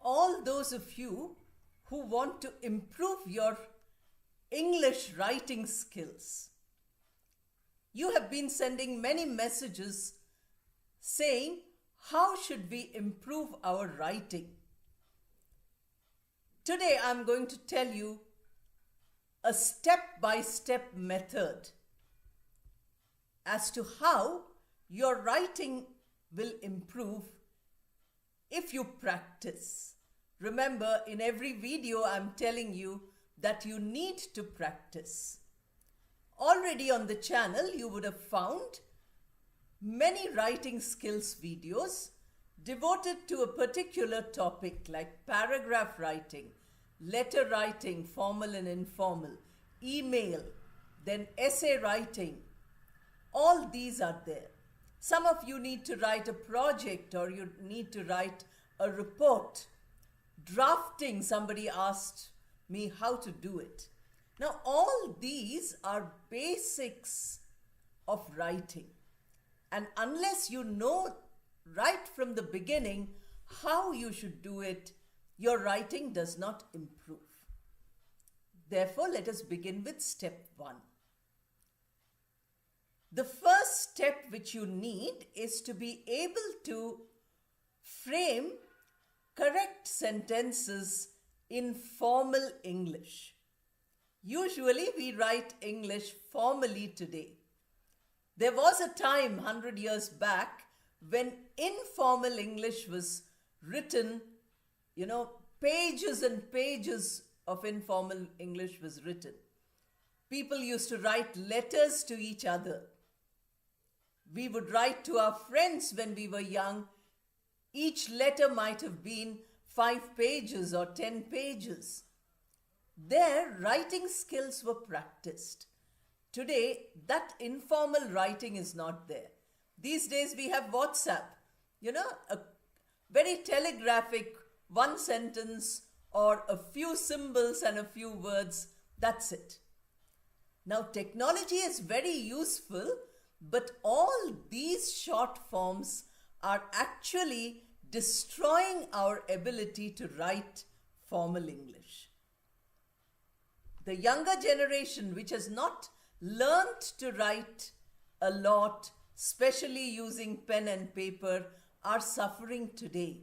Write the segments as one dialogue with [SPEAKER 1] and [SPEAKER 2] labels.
[SPEAKER 1] all those of you who want to improve your English writing skills. You have been sending many messages saying, how should we improve our writing? Today I'm going to tell you a step-by-step method as to how your writing will improve if you practice. Remember, in every video I'm telling you that you need to practice. Already on the channel you would have found many writing skills videos devoted to a particular topic like paragraph writing, letter writing, formal and informal, email, then essay writing. All these are there. Some of you need to write a project or you need to write a report. Drafting, somebody asked me how to do it. Now, all these are basics of writing. And unless you know right from the beginning how you should do it, your writing does not improve. Therefore, let us begin with step 1. The first step which you need is to be able to frame correct sentences in formal English. Usually we write English formally today. There was a time 100 years back when informal English was written, pages and pages of informal English was written. People used to write letters to each other. We would write to our friends when we were young. Each letter might have been 5 pages or 10 pages. Their writing skills were practiced. Today, that informal writing is not there. These days we have WhatsApp, a very telegraphic one sentence or a few symbols and a few words, that's it. Now, technology is very useful, but all these short forms are actually destroying our ability to write formal English. The younger generation, which has not learnt to write a lot, especially using pen and paper, are suffering today.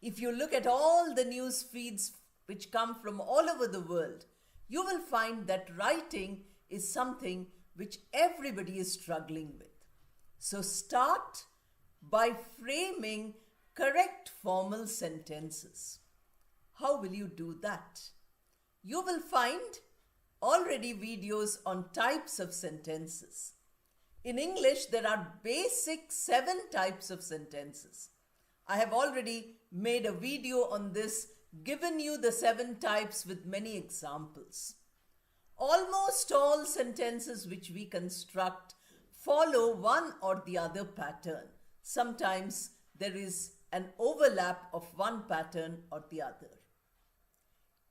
[SPEAKER 1] If you look at all the news feeds which come from all over the world, you will find that writing is something which everybody is struggling with. So start by framing correct formal sentences. How will you do that? You will find already videos on types of sentences. In English, there are basic 7 types of sentences. I have already made a video on this, given you the 7 types with many examples. Almost all sentences which we construct follow one or the other pattern. Sometimes there is an overlap of one pattern or the other.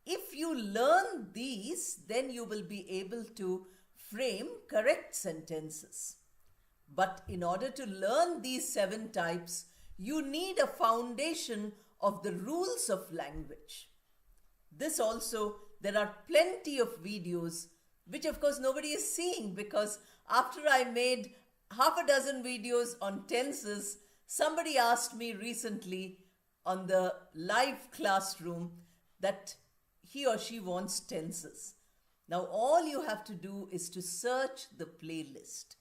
[SPEAKER 1] If you learn these, then you will be able to frame correct sentences. But in order to learn these 7 types, you need a foundation of the rules of language. This also, there are plenty of videos, which of course nobody is seeing, because after I made half a dozen videos on tenses, somebody asked me recently on the live classroom that he or she wants tenses. Now all you have to do is to search the playlist.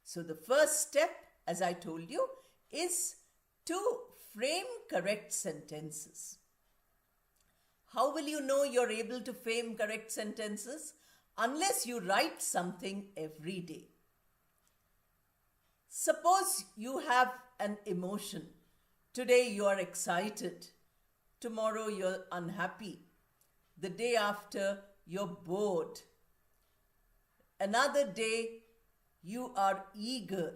[SPEAKER 1] So the first step, as I told you, is to frame correct sentences. How will you know you're able to frame correct sentences? Unless you write something every day. Suppose you have an emotion. Today you are excited. Tomorrow you're unhappy. The day after you're bored. Another day you are eager.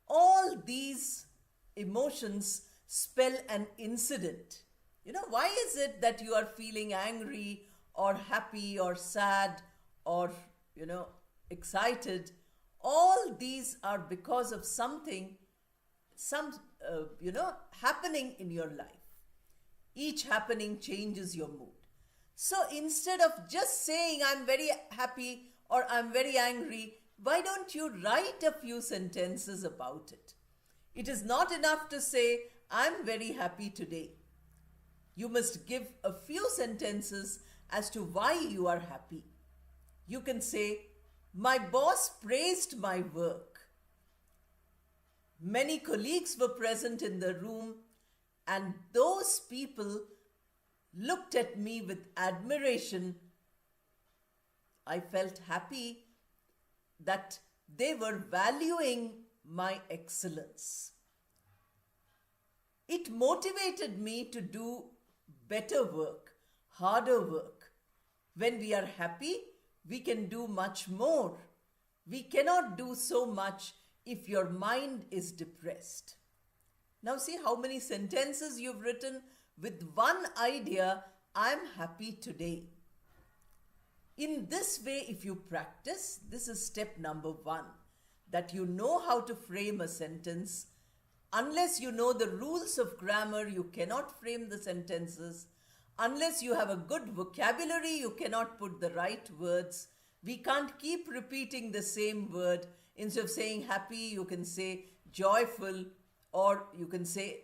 [SPEAKER 1] All these emotions spell an incident. Why is it that you are feeling angry or happy or sad or, excited? All these are because of something, happening in your life. Each happening changes your mood. So instead of just saying I'm very happy or I'm very angry, why don't you write a few sentences about it? It is not enough to say I'm very happy today. You must give a few sentences as to why you are happy. You can say, my boss praised my work. Many colleagues were present in the room, and those people looked at me with admiration. I felt happy that they were valuing my excellence. It motivated me to do better work, harder work. When we are happy, we can do much more. We cannot do so much if your mind is depressed. Now see how many sentences you've written with one idea, I'm happy today. In this way, if you practice, this is step number 1, that you know how to frame a sentence. Unless you know the rules of grammar, you cannot frame the sentences. Unless you have a good vocabulary, you cannot put the right words. We can't keep repeating the same word. Instead of saying happy, you can say joyful, or you can say,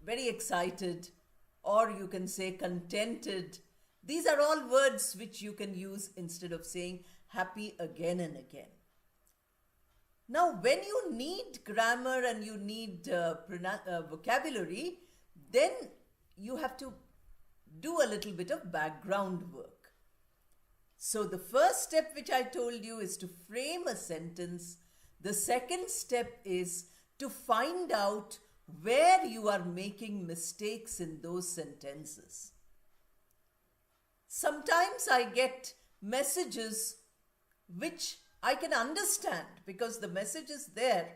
[SPEAKER 1] very excited, or you can say contented. These are all words which you can use instead of saying happy again and again. Now, when you need grammar and you need vocabulary, then you have to do a little bit of background work. So the first step which I told you is to frame a sentence. The second step is to find out where you are making mistakes in those sentences. Sometimes I get messages which I can understand because the message is there,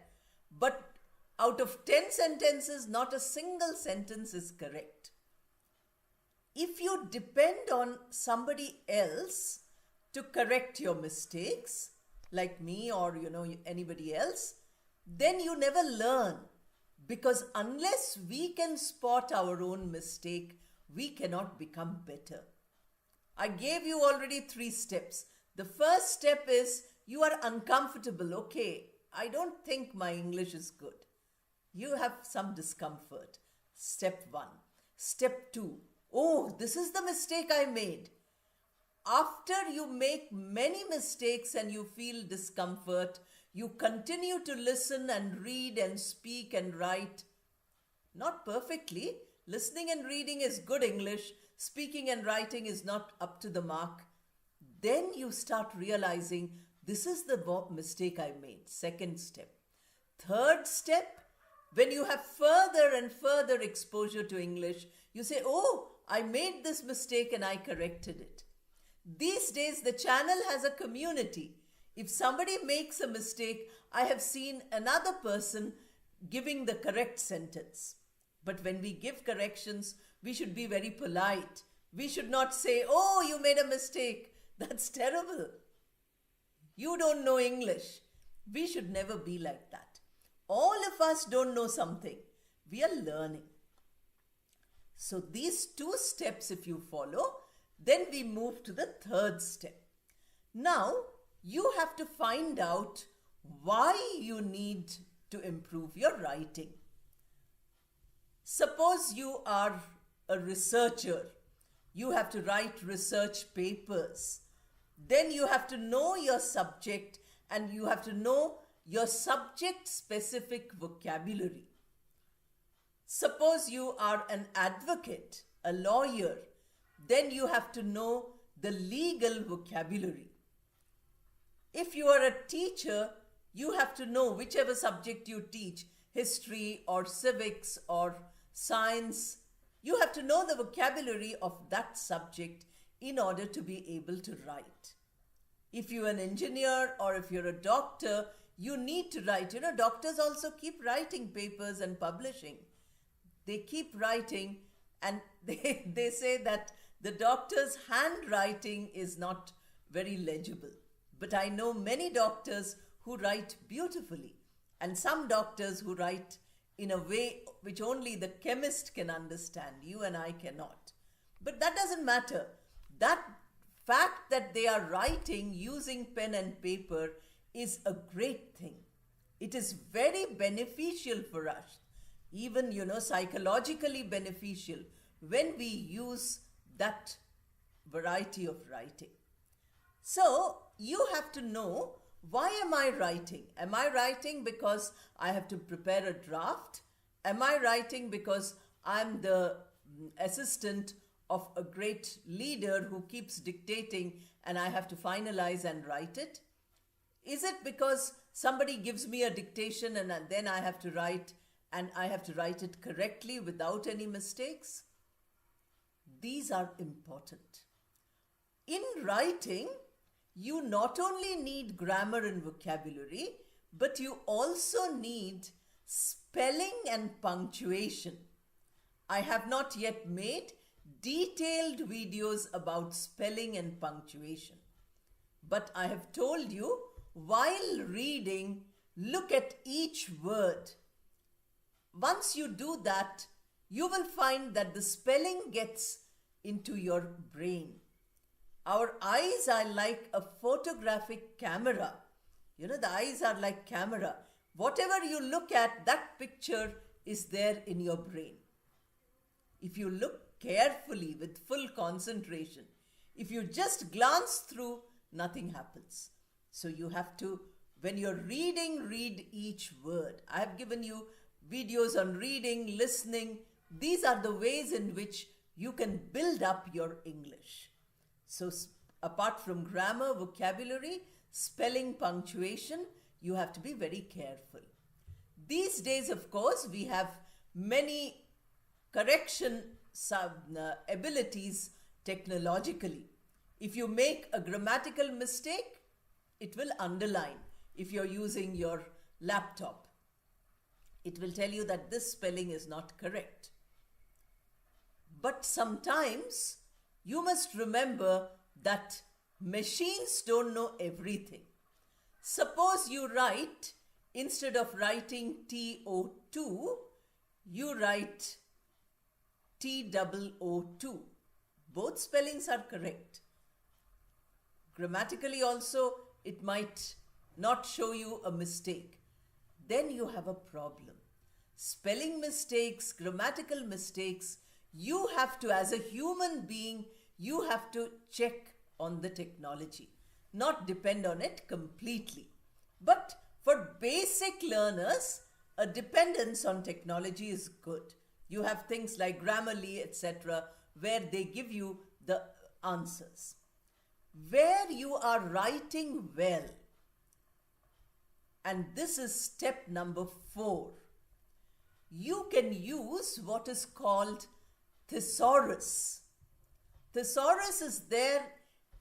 [SPEAKER 1] but out of 10 sentences, not a single sentence is correct. If you depend on somebody else to correct your mistakes, like me or anybody else, then you never learn, because unless we can spot our own mistake, we cannot become better. I gave you already 3 steps. The first step is you are uncomfortable. Okay, I don't think my English is good. You have some discomfort. Step 1. Step 2. Oh, this is the mistake I made. After you make many mistakes and you feel discomfort, you continue to listen and read and speak and write. Not perfectly. Listening and reading is good English. Speaking and writing is not up to the mark. Then you start realizing this is the mistake I made. Second step. Third step, when you have further and further exposure to English, you say, oh, I made this mistake and I corrected it. These days, the channel has a community. If somebody makes a mistake, I have seen another person giving the correct sentence. But when we give corrections, we should be very polite. We should not say, oh, you made a mistake. That's terrible. You don't know English. We should never be like that. All of us don't know something. We are learning. So these 2 steps, if you follow, then we move to the third step. Now, you have to find out why you need to improve your writing. Suppose you are a researcher. You have to write research papers. Then you have to know your subject and you have to know your subject-specific vocabulary. Suppose you are an advocate, a lawyer. Then you have to know the legal vocabulary. If you are a teacher, you have to know whichever subject you teach, history or civics or science. You have to know the vocabulary of that subject in order to be able to write. If you're an engineer or if you're a doctor, you need to write. Doctors also keep writing papers and publishing. They keep writing, and they say that the doctor's handwriting is not very legible. But I know many doctors who write beautifully, and some doctors who write in a way which only the chemist can understand. You and I cannot. But that doesn't matter. That fact that they are writing using pen and paper is a great thing. It is very beneficial for us, even, psychologically beneficial when we use that variety of writing. So you have to know, why am I writing? Am I writing because I have to prepare a draft? Am I writing because I'm the assistant of a great leader who keeps dictating and I have to finalize and write it? Is it because somebody gives me a dictation and then I have to write, and I have to write it correctly without any mistakes? These are important. In writing, you not only need grammar and vocabulary, but you also need spelling and punctuation. I have not yet made detailed videos about spelling and punctuation, but I have told you, while reading, look at each word. Once you do that, you will find that the spelling gets into your brain. Our eyes are like a photographic camera. The eyes are like camera. Whatever you look at, that picture is there in your brain. If you look carefully with full concentration, if you just glance through, nothing happens. So you have to, when you're reading, read each word. I have given you videos on reading, listening. These are the ways in which you can build up your English. So apart from grammar, vocabulary, spelling, punctuation, you have to be very careful. These days, of course, we have many correction abilities technologically. If you make a grammatical mistake, it will underline. If you're using your laptop, it will tell you that this spelling is not correct. But sometimes you must remember that machines don't know everything. Suppose you write, instead of writing TO2, you write TOO2. Both spellings are correct. Grammatically also, it might not show you a mistake. Then you have a problem. Spelling mistakes, grammatical mistakes, you have to, as a human being, you have to check on the technology, not depend on it completely. But for basic learners, a dependence on technology is good. You have things like Grammarly, etc., where they give you the answers. Where you are writing well, and this is step number 4, you can use what is called thesaurus. Thesaurus is there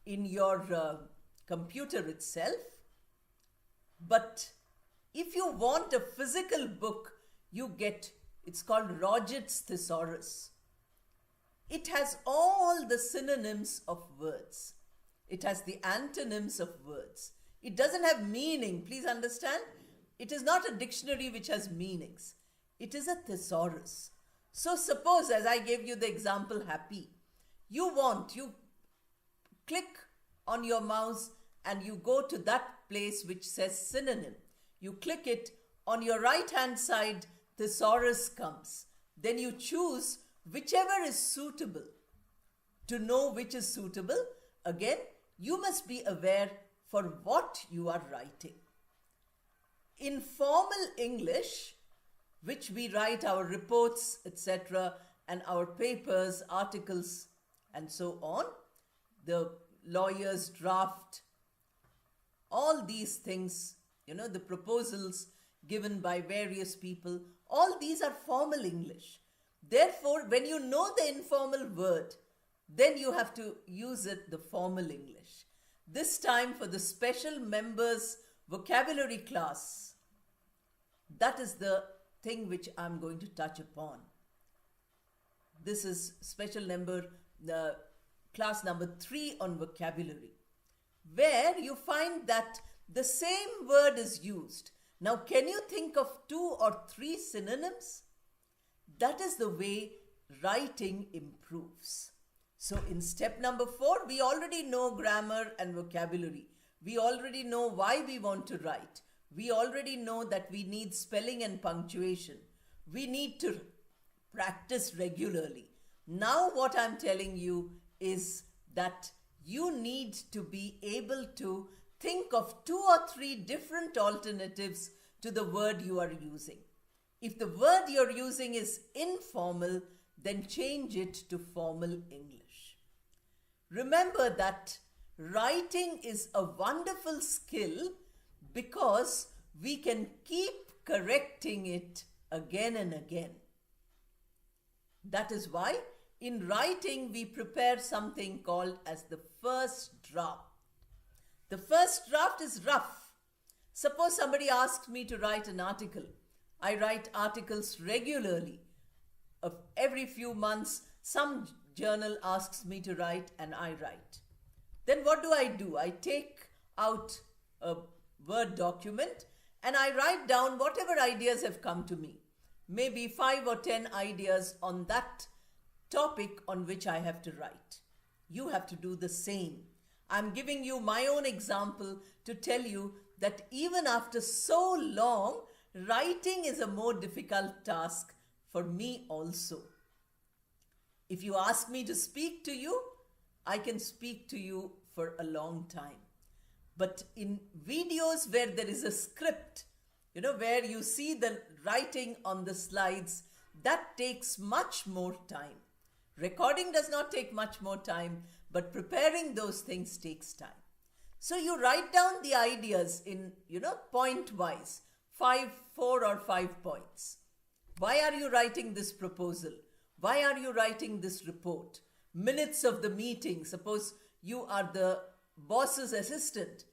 [SPEAKER 1] in your computer itself, but if you want a physical book, you get, it's called Roget's Thesaurus. It has all the synonyms of words. It has the antonyms of words. It doesn't have meaning, please understand. It is not a dictionary which has meanings. It is a thesaurus. So suppose, as I gave you the example happy, you click on your mouse and you go to that place which says synonym. You click it, on your right hand side, thesaurus comes. Then you choose whichever is suitable. To know which is suitable, again, you must be aware for what you are writing. In formal English, which we write our reports, etc., and our papers, articles, and so on, the lawyers draft, all these things, the proposals given by various people, all these are formal English. Therefore, when you know the informal word, then you have to use it, the formal English. This time for the special members vocabulary class, that is the thing which I'm going to touch upon. This is special class number 3 on vocabulary, where you find that the same word is used. Now, can you think of 2 or 3 synonyms? That is the way writing improves. So in step number 4, we already know grammar and vocabulary. We already know why we want to write. We already know that we need spelling and punctuation. We need to practice regularly. Now what I'm telling you is that you need to be able to think of 2 or 3 different alternatives to the word you are using. If the word you're using is informal, then change it to formal English. Remember that writing is a wonderful skill because we can keep correcting it again and again. That is why in writing we prepare something called as the first draft. The first draft is rough. Suppose somebody asks me to write an article. I write articles regularly. Every few months, some journal asks me to write and I write. Then what do? I take out a Word document and I write down whatever ideas have come to me. Maybe 5 or 10 ideas on that topic on which I have to write. You have to do the same. I'm giving you my own example to tell you that even after so long, writing is a more difficult task for me also. If you ask me to speak to you, I can speak to you for a long time. But in videos where there is a script, where you see the writing on the slides, that takes much more time. Recording does not take much more time, but preparing those things takes time. So you write down the ideas in, point wise, 4 or 5 points. Why are you writing this proposal? Why are you writing this report? Minutes of the meeting. Suppose you are the boss's assistant.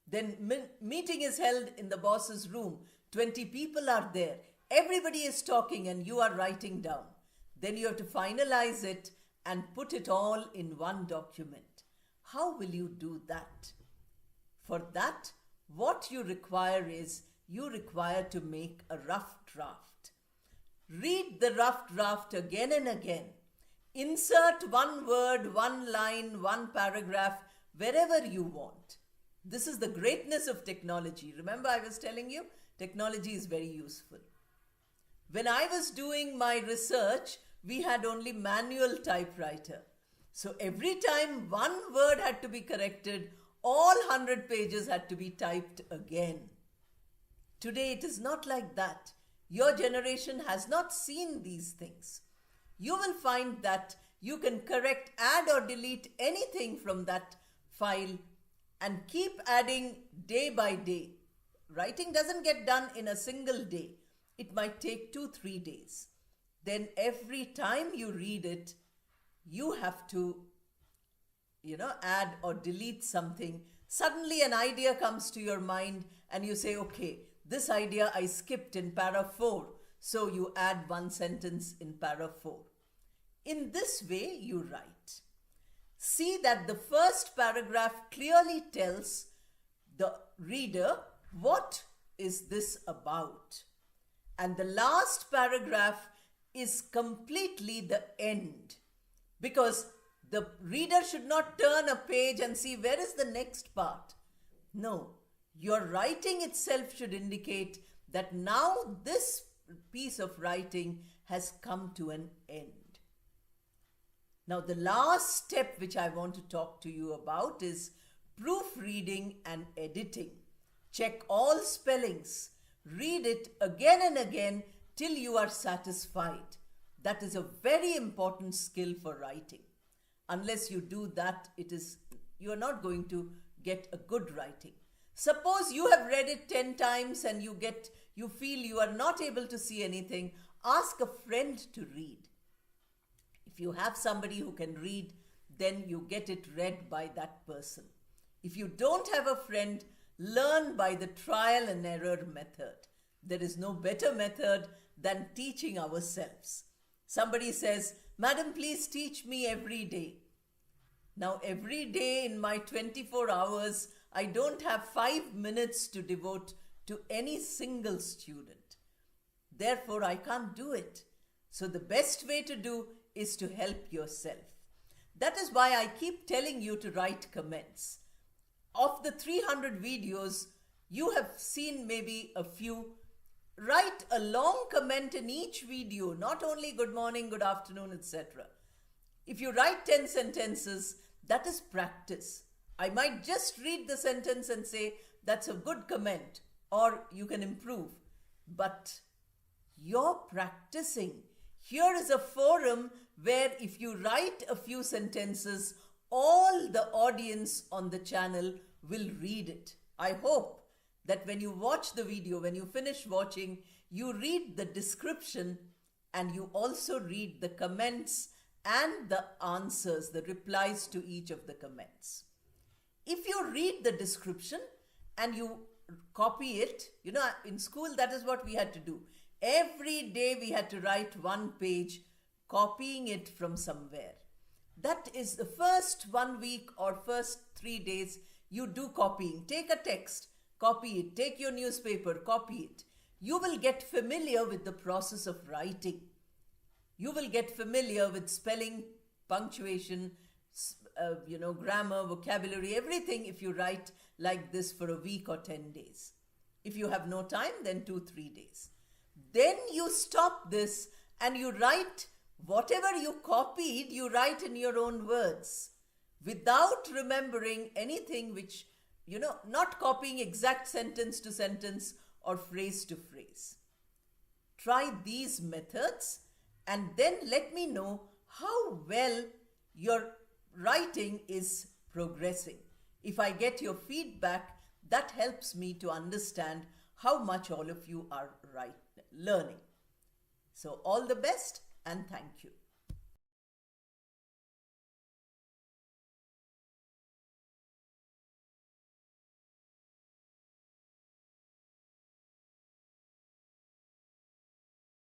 [SPEAKER 1] Then meeting is held in the boss's room. 20 people are there. Everybody is talking and you are writing down. Then you have to finalize it and put it all in one document. How will you do that? For that, what you require is you require to make a rough draft. Read the rough draft again and again. Insert one word, one line, one paragraph wherever you want. This is the greatness of technology. Remember, I was telling you, technology is very useful. When I was doing my research, we had only manual typewriter. So every time one word had to be corrected, all 100 pages had to be typed again. Today it is not like that. Your generation has not seen these things. You will find that you can correct, add or delete anything from that file and keep adding day by day. Writing doesn't get done in a single day. It might take 2-3 days. Then every time you read it, you have to, add or delete something. Suddenly an idea comes to your mind and you say, okay, this idea I skipped in para 4. So you add one sentence in para 4. In this way, you write. See that the first paragraph clearly tells the reader what is this about. And the last paragraph is completely the end, because the reader should not turn a page and see where is the next part. No, your writing itself should indicate that now this piece of writing has come to an end. Now the last step which I want to talk to you about is proofreading and editing. Check all spellings. Read it again and again till you are satisfied. That is a very important skill for writing. Unless you do that, you are not going to get a good writing. Suppose you have read it 10 times and you feel you are not able to see anything. Ask a friend to read. If you have somebody who can read, then you get it read by that person. If you don't have a friend, learn by the trial and error method. There is no better method than teaching ourselves. Somebody says, "Madam, please teach me every day." Now, every day in my 24 hours, I don't have 5 minutes to devote to any single student. Therefore, I can't do it. So the best way to do is to help yourself. That is why I keep telling you to write comments. Of the 300 videos, you have seen maybe a few. Write a long comment in each video, not only good morning, good afternoon, etc. If you write 10 sentences, that is practice. I might just read the sentence and say, that's a good comment, or you can improve. But you're practicing. Here is a forum where if you write a few sentences, all the audience on the channel will read it. I hope that when you watch the video, when you finish watching, you read the description and you also read the comments and the answers, the replies to each of the comments. If you read the description and you copy it, in school that is what we had to do. Every day we had to write one page, copying it from somewhere. That is the first 1 week or first 3 days you do copying. Take a text, copy it. Take your newspaper, copy it. You will get familiar with the process of writing. You will get familiar with spelling, punctuation, grammar, vocabulary, everything if you write like this for a week or 10 days. If you have no time, then 2-3 days. Then you stop this and you write whatever you copied, you write in your own words without remembering anything which, not copying exact sentence to sentence or phrase to phrase. Try these methods and then let me know how well your writing is progressing. If I get your feedback, that helps me to understand how much all of you are learning. So all the best and thank you.